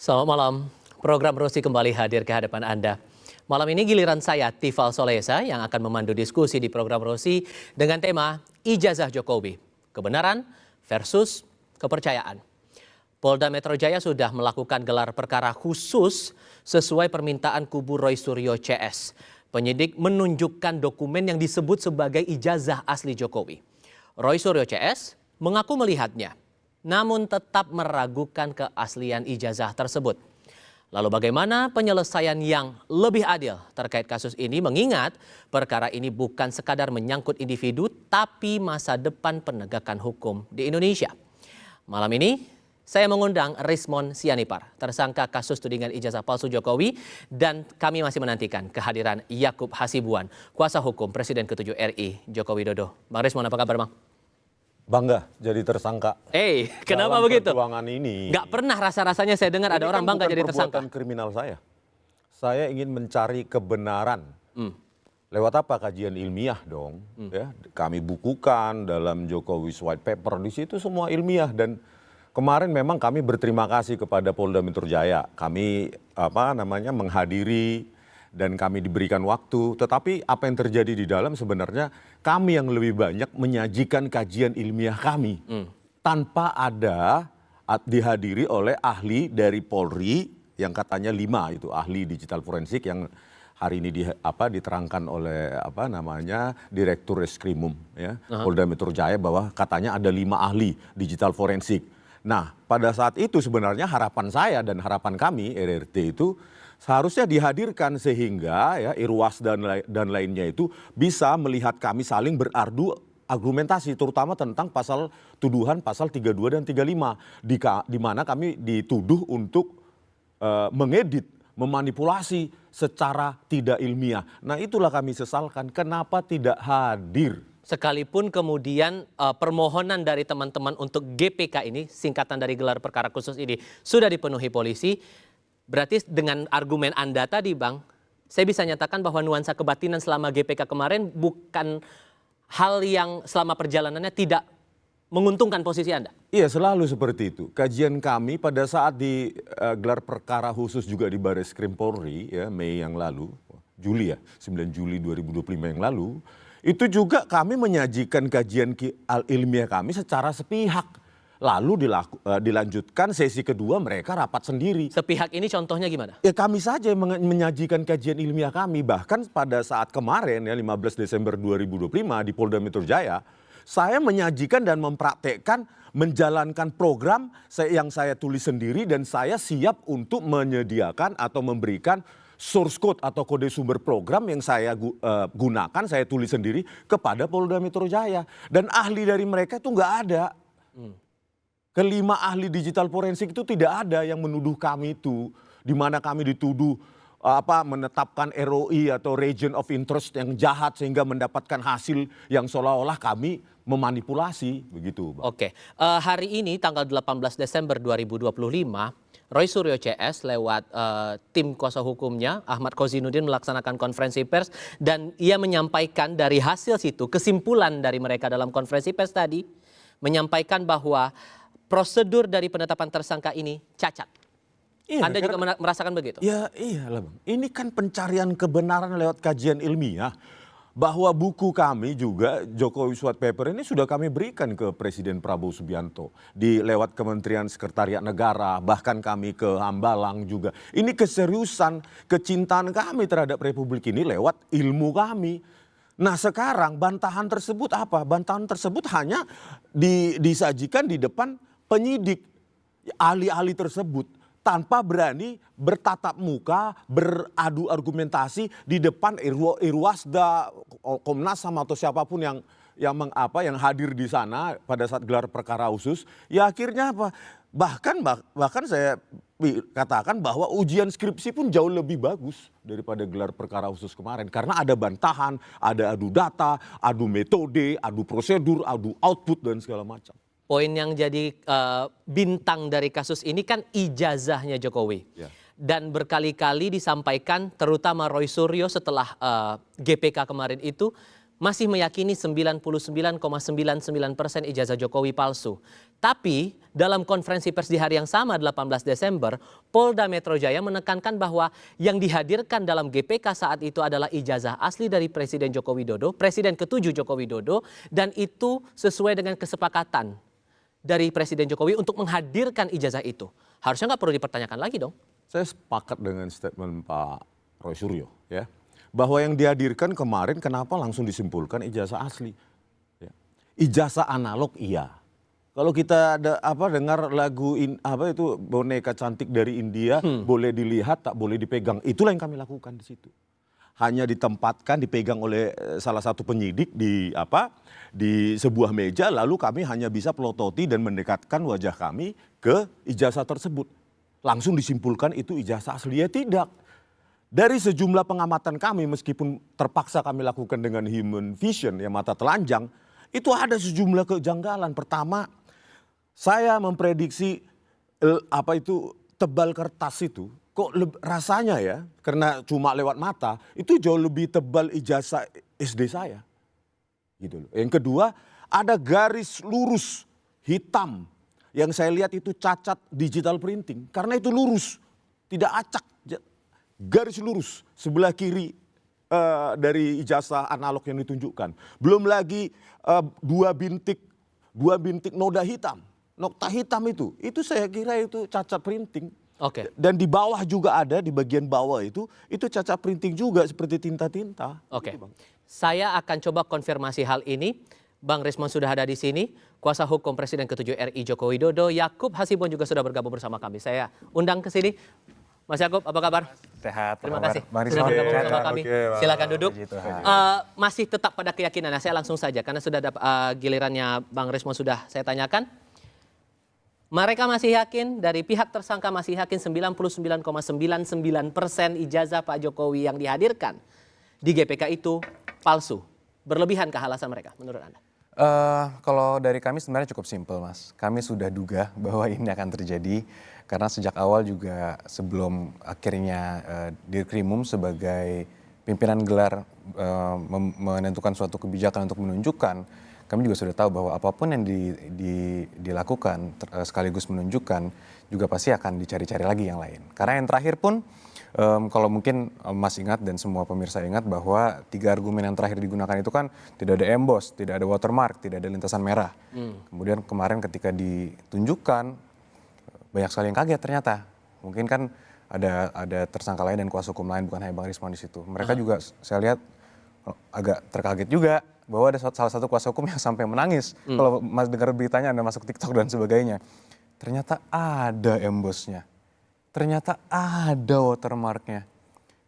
Selamat malam, program Rosi kembali hadir ke hadapan Anda. Malam ini giliran saya, Tifal Solesa, yang akan memandu diskusi di program Rosi dengan tema Ijazah Jokowi, kebenaran versus kepercayaan. Polda Metro Jaya sudah melakukan gelar perkara khusus sesuai permintaan kubu Roy Suryo CS. Penyidik menunjukkan dokumen yang disebut sebagai ijazah asli Jokowi. Roy Suryo CS mengaku melihatnya, namun tetap meragukan keaslian ijazah tersebut. Lalu bagaimana penyelesaian yang lebih adil terkait kasus ini, mengingat perkara ini bukan sekadar menyangkut individu tapi masa depan penegakan hukum di Indonesia. Malam ini saya mengundang Rismon Sianipar, tersangka kasus tudingan ijazah palsu Jokowi, dan kami masih menantikan kehadiran Yakub Hasibuan, kuasa hukum Presiden ke-7 RI Joko Widodo. Bang Rismon, apa kabar, Bang? Bangga jadi tersangka. Kenapa dalam begitu? Perjuangan ini. Nggak pernah rasa-rasanya saya dengar ada orang bangga jadi tersangka. Ini bukan kriminal saya. Saya ingin mencari kebenaran. Lewat apa? Kajian ilmiah dong. Ya, kami bukukan dalam Jokowi's White Paper. Di situ semua ilmiah, dan kemarin memang kami berterima kasih kepada Polda Metro Jaya. Kami menghadiri dan kami diberikan waktu, tetapi apa yang terjadi di dalam sebenarnya kami yang lebih banyak menyajikan kajian ilmiah kami tanpa ada dihadiri oleh ahli dari Polri yang katanya 5 itu ahli digital forensik yang hari ini diterangkan oleh Direktur Reskrimum ya, Polda Metro Jaya, bahwa katanya ada 5 ahli digital forensik. Nah, pada saat itu sebenarnya harapan saya dan harapan kami RRT itu seharusnya dihadirkan sehingga ya Irwas dan lainnya itu bisa melihat kami saling berardu argumentasi, terutama tentang tuduhan pasal 32 dan 35 di mana kami dituduh untuk mengedit, memanipulasi secara tidak ilmiah. Nah, itulah kami sesalkan, kenapa tidak hadir. Sekalipun kemudian permohonan dari teman-teman untuk GPK ini, singkatan dari gelar perkara khusus ini, sudah dipenuhi polisi. Berarti dengan argumen Anda tadi, Bang, saya bisa nyatakan bahwa nuansa kebatinan selama GPK kemarin bukan hal yang selama perjalanannya tidak menguntungkan posisi Anda. Iya, selalu seperti itu. Kajian kami pada saat di gelar perkara khusus juga di Barreskrim Polri ya, Mei yang lalu, Juli ya, 9 Juli 2025 yang lalu, itu juga kami menyajikan kajian ilmiah kami secara sepihak. Lalu dilanjutkan sesi kedua, mereka rapat sendiri. Sepihak ini contohnya gimana? Ya kami saja menyajikan kajian ilmiah kami. Bahkan pada saat kemarin ya 15 Desember 2025 di Polda Metro Jaya, saya menyajikan dan mempraktekkan menjalankan program yang saya tulis sendiri, dan saya siap untuk menyediakan atau memberikan source code atau kode sumber program yang saya gunakan, saya tulis sendiri kepada Polda Metro Jaya. Dan ahli dari mereka itu nggak ada. Kelima ahli digital forensik itu tidak ada yang menuduh kami itu, di mana kami dituduh menetapkan ROI atau region of interest yang jahat sehingga mendapatkan hasil yang seolah-olah kami memanipulasi begitu, Bang. Oke, hari ini tanggal 18 Desember 2025, Roy Suryo CS lewat tim kuasa hukumnya Ahmad Kozinudin melaksanakan konferensi pers, dan ia menyampaikan dari hasil situ, kesimpulan dari mereka dalam konferensi pers tadi menyampaikan bahwa prosedur dari penetapan tersangka ini cacat. Iya, Anda juga merasakan begitu? Ya iyalah, Bang. Ini kan pencarian kebenaran lewat kajian ilmiah. Bahwa buku kami juga, Jokowi's White Paper ini sudah kami berikan ke Presiden Prabowo Subianto. Lewat Kementerian Sekretariat Negara, bahkan kami ke Hambalang juga. Ini keseriusan, kecintaan kami terhadap Republik ini lewat ilmu kami. Nah, sekarang bantahan tersebut apa? Bantahan tersebut hanya disajikan di depan penyidik, ahli-ahli tersebut, tanpa berani bertatap muka, beradu argumentasi di depan Irwasda, Komnas HAM atau siapapun yang hadir di sana pada saat gelar perkara khusus. Ya akhirnya apa? Bahkan saya katakan bahwa ujian skripsi pun jauh lebih bagus daripada gelar perkara khusus kemarin, karena ada bantahan, ada adu data, adu metode, adu prosedur, adu output dan segala macam. Poin yang jadi bintang dari kasus ini kan ijazahnya Jokowi. Ya. Dan berkali-kali disampaikan, terutama Roy Suryo setelah GPK kemarin itu masih meyakini 99,99% ijazah Jokowi palsu. Tapi dalam konferensi pers di hari yang sama 18 Desember, Polda Metro Jaya menekankan bahwa yang dihadirkan dalam GPK saat itu adalah ijazah asli dari Presiden Joko Widodo, Presiden ke-7 Joko Widodo, dan itu sesuai dengan kesepakatan dari Presiden Jokowi untuk menghadirkan ijazah itu. Harusnya nggak perlu dipertanyakan lagi dong. Saya sepakat dengan statement Pak Roy Suryo, ya, bahwa yang dihadirkan kemarin kenapa langsung disimpulkan ijazah asli. Ya. Ijazah analog iya. Kalau kita dengar lagu itu boneka cantik dari India, boleh dilihat tak boleh dipegang. Itulah yang kami lakukan di situ. Hanya ditempatkan, dipegang oleh salah satu penyidik di sebuah meja, lalu kami hanya bisa pelototi dan mendekatkan wajah kami ke ijazah tersebut. Langsung disimpulkan itu ijazah asli, ya tidak. Dari sejumlah pengamatan kami, meskipun terpaksa kami lakukan dengan human vision, ya mata telanjang, itu ada sejumlah kejanggalan. Pertama, saya memprediksi tebal kertas itu, kok rasanya ya, karena cuma lewat mata, itu jauh lebih tebal ijazah SD saya. Gitu loh. Yang kedua, ada garis lurus hitam. Yang saya lihat itu cacat digital printing. Karena itu lurus, tidak acak. Garis lurus sebelah kiri dari ijazah analog yang ditunjukkan. Belum lagi dua bintik noda hitam. Nokta hitam itu saya kira itu cacat printing. Oke. Dan di bawah juga ada, di bagian bawah itu cacat printing juga seperti tinta-tinta. Oke. Gitu, Bang. Saya akan coba konfirmasi hal ini. Bang Rismon sudah ada di sini. Kuasa hukum Presiden ke-7 RI Joko Widodo, Yakub Hasibon juga sudah bergabung bersama kami. Saya undang ke sini. Mas Yakub, apa kabar? Sehat. Terima kasih Bang sudah Rismon. bergabung bersama kami. Silakan duduk. Masih tetap pada keyakinan. Nah, saya langsung saja karena sudah ada gilirannya Bang Rismon sudah saya tanyakan. Mereka masih yakin, dari pihak tersangka masih yakin 99,99% ijazah Pak Jokowi yang dihadirkan di GPK itu palsu. Berlebihankah alasan mereka menurut Anda? Kalau dari kami sebenarnya cukup simpel, Mas. Kami sudah duga bahwa ini akan terjadi karena sejak awal juga sebelum akhirnya Dirkrimum sebagai pimpinan gelar menentukan suatu kebijakan untuk menunjukkan, kami juga sudah tahu bahwa apapun yang dilakukan sekaligus menunjukkan juga pasti akan dicari-cari lagi yang lain. Karena yang terakhir pun kalau mungkin Mas ingat dan semua pemirsa ingat bahwa 3 argumen yang terakhir digunakan itu kan tidak ada emboss, tidak ada watermark, tidak ada lintasan merah. Kemudian kemarin ketika ditunjukkan banyak sekali yang kaget ternyata. Mungkin kan ada tersangka lain dan kuasa hukum lain, bukan hanya Bang Rismon di situ. Mereka juga saya lihat agak terkaget juga bahwa ada salah satu kuasa hukum yang sampai menangis. Kalau Mas dengar beritanya Anda masuk TikTok dan sebagainya. Ternyata ada embossnya. Ternyata ada watermarknya.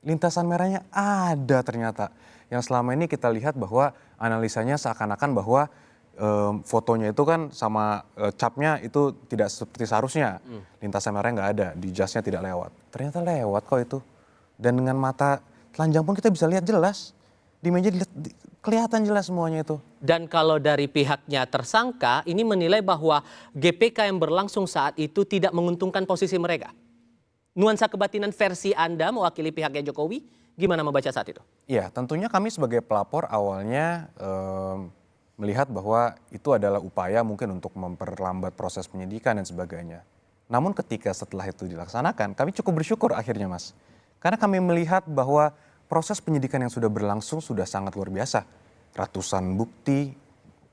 Lintasan merahnya ada ternyata. Yang selama ini kita lihat bahwa analisanya seakan-akan bahwa fotonya itu kan sama capnya itu tidak seperti seharusnya. Lintasan merahnya nggak ada, di jasnya tidak lewat. Ternyata lewat kok itu. Dan dengan mata telanjang pun kita bisa lihat jelas. Di meja kelihatan jelas semuanya itu. Dan kalau dari pihaknya tersangka, ini menilai bahwa GPK yang berlangsung saat itu tidak menguntungkan posisi mereka. Nuansa kebatinan versi Anda mewakili pihaknya Jokowi, gimana membaca saat itu? Iya, tentunya kami sebagai pelapor awalnya melihat bahwa itu adalah upaya mungkin untuk memperlambat proses penyidikan dan sebagainya. Namun ketika setelah itu dilaksanakan, kami cukup bersyukur akhirnya, Mas. Karena kami melihat bahwa proses penyidikan yang sudah berlangsung sudah sangat luar biasa. Ratusan bukti,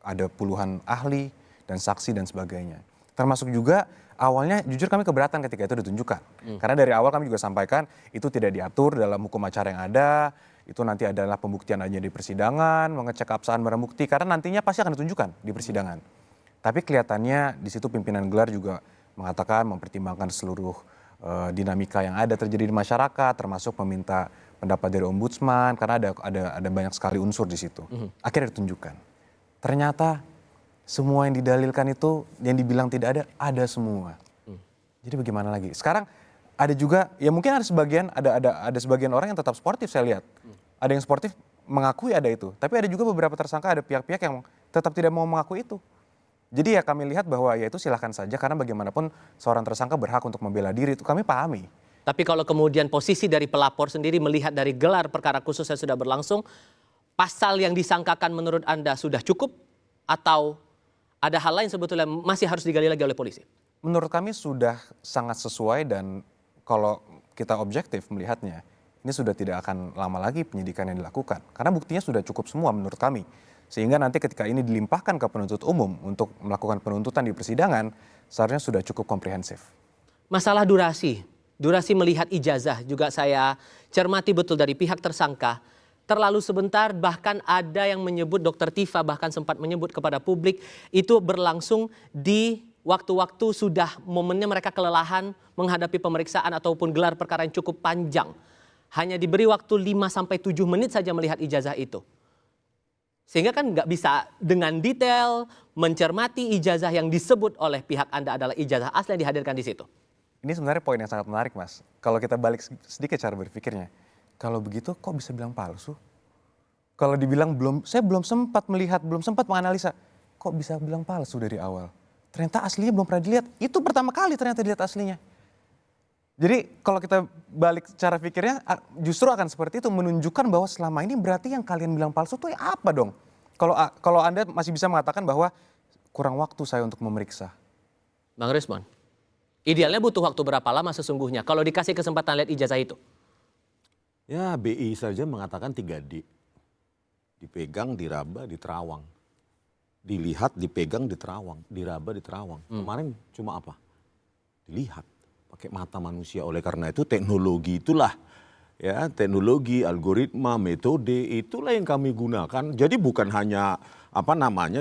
ada puluhan ahli dan saksi dan sebagainya. Termasuk juga awalnya jujur kami keberatan ketika itu ditunjukkan. Karena dari awal kami juga sampaikan itu tidak diatur dalam hukum acara yang ada. Itu nanti adalah pembuktian hanya di persidangan, mengecek keabsahan barang bukti. Karena nantinya pasti akan ditunjukkan di persidangan. Tapi kelihatannya di situ pimpinan gelar juga mengatakan mempertimbangkan seluruh dinamika yang ada terjadi di masyarakat. Termasuk meminta pendapat dari ombudsman. Karena ada banyak sekali unsur di situ. Akhirnya ditunjukkan. Ternyata semua yang didalilkan itu, yang dibilang tidak ada semua. Jadi bagaimana lagi? Sekarang ada juga, ya mungkin ada sebagian orang yang tetap sportif saya lihat. Ada yang sportif mengakui ada itu. Tapi ada juga beberapa tersangka, ada pihak-pihak yang tetap tidak mau mengakui itu. Jadi ya kami lihat bahwa ya itu silahkan saja, karena bagaimanapun seorang tersangka berhak untuk membela diri, itu kami pahami. Tapi kalau kemudian posisi dari pelapor sendiri melihat dari gelar perkara khusus yang sudah berlangsung, pasal yang disangkakan menurut Anda sudah cukup atau ada hal lain sebetulnya masih harus digali lagi oleh polisi? Menurut kami sudah sangat sesuai dan kalau kita objektif melihatnya, ini sudah tidak akan lama lagi penyidikan yang dilakukan. Karena buktinya sudah cukup semua menurut kami. Sehingga nanti ketika ini dilimpahkan ke penuntut umum untuk melakukan penuntutan di persidangan, seharusnya sudah cukup komprehensif. Masalah durasi melihat ijazah juga saya cermati betul dari pihak tersangka. Terlalu sebentar, bahkan ada yang menyebut, Dr. Tifa bahkan sempat menyebut kepada publik, itu berlangsung di waktu-waktu sudah momennya mereka kelelahan menghadapi pemeriksaan ataupun gelar perkara yang cukup panjang. Hanya diberi waktu 5-7 menit saja melihat ijazah itu. Sehingga kan nggak bisa dengan detail mencermati ijazah yang disebut oleh pihak Anda adalah ijazah asli yang dihadirkan di situ. Ini sebenarnya poin yang sangat menarik, Mas. Kalau kita balik sedikit cara berpikirnya. Kalau begitu kok bisa bilang palsu? Kalau dibilang saya belum sempat melihat, belum sempat menganalisa. Kok bisa bilang palsu dari awal? Ternyata aslinya belum pernah dilihat. Itu pertama kali ternyata dilihat aslinya. Jadi kalau kita balik cara pikirnya justru akan seperti itu, menunjukkan bahwa selama ini berarti yang kalian bilang palsu itu apa dong? Kalau Anda masih bisa mengatakan bahwa kurang waktu saya untuk memeriksa. Bang Rismon, idealnya butuh waktu berapa lama sesungguhnya kalau dikasih kesempatan lihat ijazah itu? Ya BI saja mengatakan 3D. Dipegang, diraba, diterawang. Dilihat, dipegang, diterawang. Diraba, diterawang. Kemarin cuma apa? Dilihat pakai mata manusia. Oleh karena itu teknologi itulah, ya, teknologi, algoritma, metode itulah yang kami gunakan. Jadi bukan hanya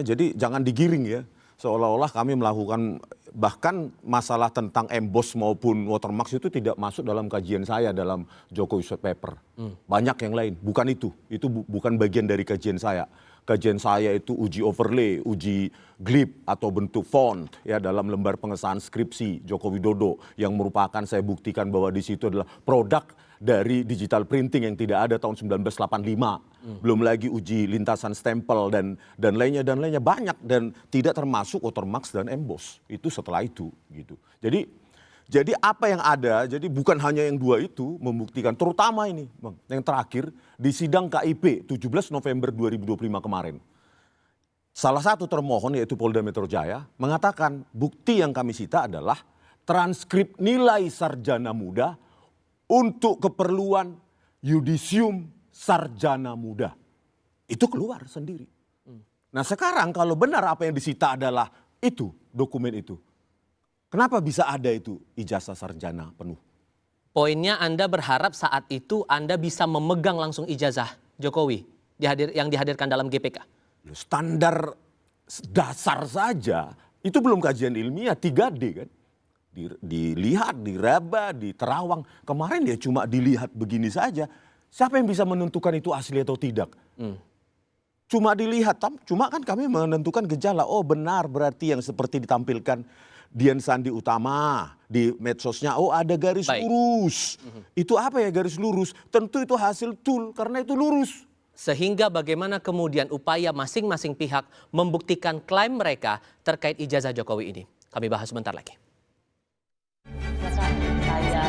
jadi jangan digiring ya. Seolah-olah kami melakukan, bahkan masalah tentang emboss maupun watermark itu tidak masuk dalam kajian saya dalam Jokowi White Paper. Banyak yang lain, bukan itu. Itu bukan bagian dari kajian saya. Kajian saya itu uji overlay, uji glip atau bentuk font ya dalam lembar pengesahan skripsi Joko Widodo yang merupakan saya buktikan bahwa di situ adalah produk dari digital printing yang tidak ada tahun 1985. Belum lagi uji lintasan stempel dan lainnya banyak dan tidak termasuk watermark dan emboss. Itu setelah itu gitu. Jadi apa yang ada, jadi bukan hanya yang dua itu membuktikan, terutama ini Bang, yang terakhir di sidang KIP 17 November 2025 kemarin. Salah satu termohon yaitu Polda Metro Jaya mengatakan bukti yang kami sita adalah transkrip nilai sarjana muda untuk keperluan yudisium sarjana muda. Itu keluar sendiri. Nah sekarang kalau benar apa yang disita adalah itu, dokumen itu. Kenapa bisa ada itu ijazah sarjana penuh? Poinnya Anda berharap saat itu Anda bisa memegang langsung ijazah Jokowi yang dihadirkan dalam GPK? Standar dasar saja, itu belum kajian ilmiah 3D kan. Dilihat, diraba, diterawang. Kemarin ya cuma dilihat begini saja. Siapa yang bisa menentukan itu asli atau tidak? Cuma dilihat, cuma kan kami menentukan gejala. Oh benar berarti yang seperti ditampilkan Dian Sandi Utama di medsosnya, oh ada garis lurus. Itu apa ya garis lurus? Tentu itu hasil tool karena itu lurus. Sehingga bagaimana kemudian upaya masing-masing pihak membuktikan klaim mereka terkait ijazah Jokowi ini. Kami bahas sebentar lagi. Saya